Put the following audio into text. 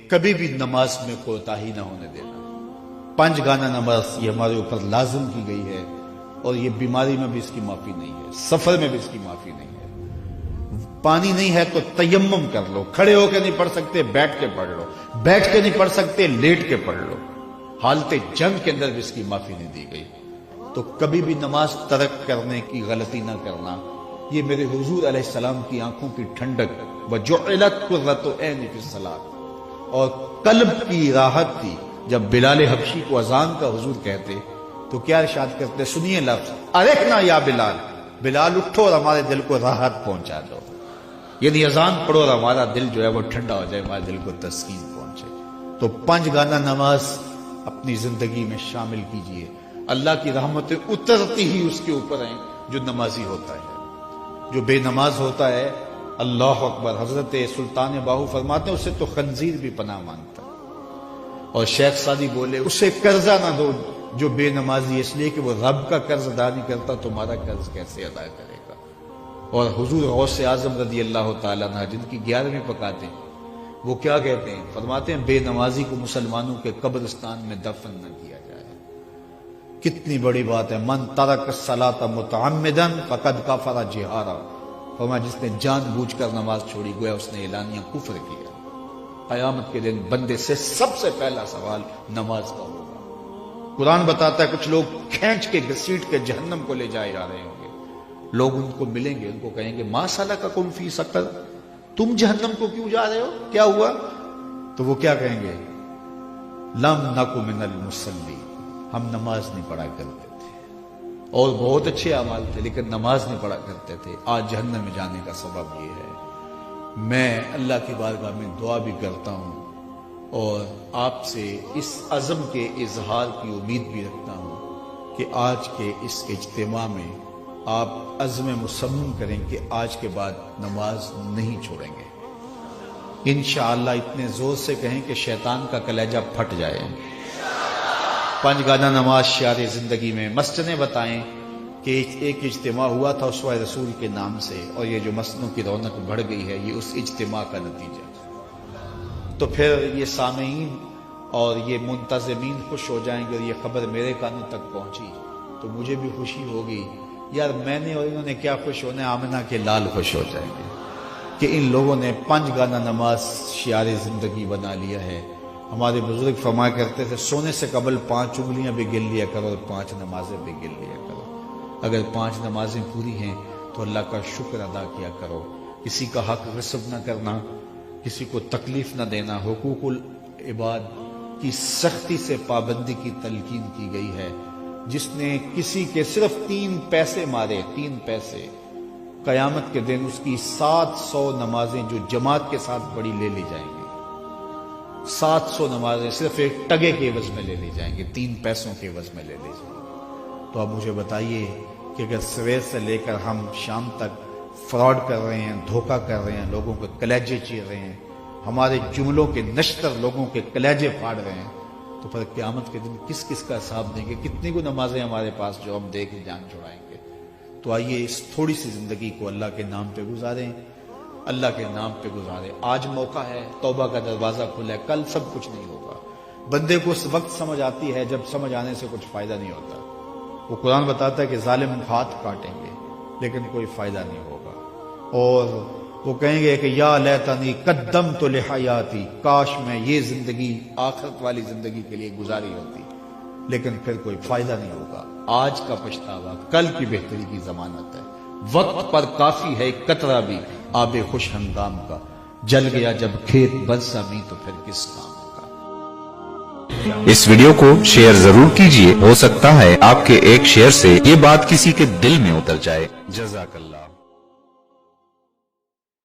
کبھی بھی نماز میں کوتاہی نہ ہونے دینا. 5 گانا نماز یہ ہمارے اوپر لازم کی گئی ہے، اور یہ بیماری میں بھی اس کی معافی نہیں ہے، سفر میں بھی اس کی معافی نہیں ہے. پانی نہیں ہے تو تیمم کر لو، کھڑے ہو کے نہیں پڑھ سکتے بیٹھ کے پڑھ لو، بیٹھ کے نہیں پڑھ سکتے لیٹ کے پڑھ لو. حالت جنگ کے اندر بھی اس کی معافی نہیں دی گئی. تو کبھی بھی نماز ترک کرنے کی غلطی نہ کرنا. یہ میرے حضور علیہ السلام کی آنکھوں کی ٹھنڈک وَجُعِلَتْ قُرَّةُ عَيْنِي فِي الصَّلَاةِ اور قلب کی راحت تھی. جب بلال حبشی کو اذان کا حضور کہتے تو کیا ارشاد کرتے؟ سنیے لفظ ارحنا یا بلال، بلال اٹھو اور ہمارے دل کو راحت پہنچا دو. یعنی اذان پڑھو اور ہمارا دل جو ہے وہ ٹھنڈا ہو جائے، ہمارے دل کو تسکین پہنچے. تو 5 گانا نماز اپنی زندگی میں شامل کیجئے. اللہ کی رحمتیں اترتی ہی اس کے اوپر ہیں جو نمازی ہوتا ہے. جو بے نماز ہوتا ہے، اللہ اکبر، حضرت سلطان باہو فرماتے ہیں اسے تو خنزیر بھی پناہ مانگتا ہے. اور شیخ سعدی بولے اسے قرضہ نہ دو جو بے نمازی، اس لیے کہ وہ رب کا قرض ادا نہیں کرتا، تمہارا قرض کیسے ادا کرے گا. اور حضور غوث اعظم رضی اللہ تعالیٰ عنہ جن کی 11ویں پکاتے ہیں، وہ کیا کہتے ہیں؟ فرماتے ہیں بے نمازی کو مسلمانوں کے قبرستان میں دفن نہ کیا جائے. کتنی بڑی بات ہے. من ترک الصلاۃ متعمدا فقد کفر جہارا. فرمایا جس نے جان بوجھ کر نماز چھوڑی گویا اس نے اعلانیہ کفر کیا. قیامت کے دن بندے سے سب سے پہلا سوال نماز کا ہوگا. قرآن بتاتا ہے کچھ لوگ کھینچ کے گھسیٹ کے جہنم کو لے جائے جا رہے ہوں گے. لوگ ان کو ملیں گے، ان کو کہیں گے ما سلککم فی سقر، تم جہنم کو کیوں جا رہے ہو، کیا ہوا؟ تو وہ کیا کہیں گے؟ لم نک من المصلی، ہم نماز نہیں پڑھا کرتے تھے، اور بہت اچھے اعمال تھے لیکن نماز نہیں پڑھا کرتے تھے. آج جہنم میں جانے کا سبب یہ ہے. میں اللہ کی بارگاہ میں دعا بھی کرتا ہوں اور آپ سے اس عزم کے اظہار کی امید بھی رکھتا ہوں کہ آج کے اس اجتماع میں آپ عزم مصمم کریں کہ آج کے بعد نماز نہیں چھوڑیں گے. انشاءاللہ اتنے زور سے کہیں کہ شیطان کا کلیجہ پھٹ جائے. 5 گانا نماز شعار زندگی میں. مسجدیں بتائیں کہ ایک اجتماع ہوا تھا اسوہ رسول کے نام سے، اور یہ جو مسجدوں کی رونق بڑھ گئی ہے یہ اس اجتماع کا نتیجہ. تو پھر یہ سامعین اور یہ منتظمین خوش ہو جائیں گے اور یہ خبر میرے کانوں تک پہنچی تو مجھے بھی خوشی ہوگی. یار میں نے اور انہوں نے کیا خوش ہونا ہے، آمنہ کے لال خوش ہو جائیں گے کہ ان لوگوں نے 5 گانا نماز شعار زندگی بنا لیا ہے. ہمارے بزرگ فرمایا کرتے تھے سونے سے قبل 5 انگلیاں بھی گن لیا کرو اور 5 نمازیں بھی گن لیا کرو. اگر 5 نمازیں پوری ہیں تو اللہ کا شکر ادا کیا کرو. کسی کا حق غصب نہ کرنا، کسی کو تکلیف نہ دینا. حقوق العباد کی سختی سے پابندی کی تلقین کی گئی ہے. جس نے کسی کے صرف 3 پیسے مارے، 3 پیسے، قیامت کے دن اس کی 700 نمازیں جو جماعت کے ساتھ پڑھی لے لی جائیں گی. 700 نمازیں صرف ایک ٹگے کے عوض میں لے لی جائیں گی، 3 پیسوں کے عوض میں لے لی جائیں گی. تو اب مجھے بتائیے کہ اگر سویر سے لے کر ہم شام تک فراڈ کر رہے ہیں، دھوکہ کر رہے ہیں، لوگوں کے کلیجے چیر رہے ہیں، ہمارے جملوں کے نشتر لوگوں کے کلیجے پھاڑ رہے ہیں، تو پھر قیامت کے دن کس کس کا حساب دیں گے؟ کتنی کو نمازیں ہمارے پاس جو ہم دے کے جان چھڑائیں گے. تو آئیے اس تھوڑی سی زندگی کو اللہ کے نام پہ گزاریں، اللہ کے نام پہ گزاریں. آج موقع ہے، توبہ کا دروازہ کھلا ہے، کل سب کچھ نہیں ہوگا. بندے کو اس وقت سمجھ آتی ہے جب سمجھ آنے سے کچھ فائدہ نہیں ہوتا. وہ قرآن بتاتا ہے کہ ظالم ہاتھ کاٹیں گے لیکن کوئی فائدہ نہیں ہوگا. اور وہ کہیں گے کہ یا لیتنی قدمت لحیاتی، کاش میں یہ زندگی آخرت والی زندگی کے لیے گزاری ہوتی، لیکن پھر کوئی فائدہ نہیں ہوگا. آج کا پچھتاوا کل کی بہتری کی ضمانت ہے. وقت پر کافی ہے قطرہ بھی آب خوش ہنگام کا، جل گیا جب کھیت برسا بھی تو پھر کس کام کا. اس ویڈیو کو شیئر ضرور کیجئے، ہو سکتا ہے آپ کے ایک شیئر سے یہ بات کسی کے دل میں اتر جائے. جزاک اللہ.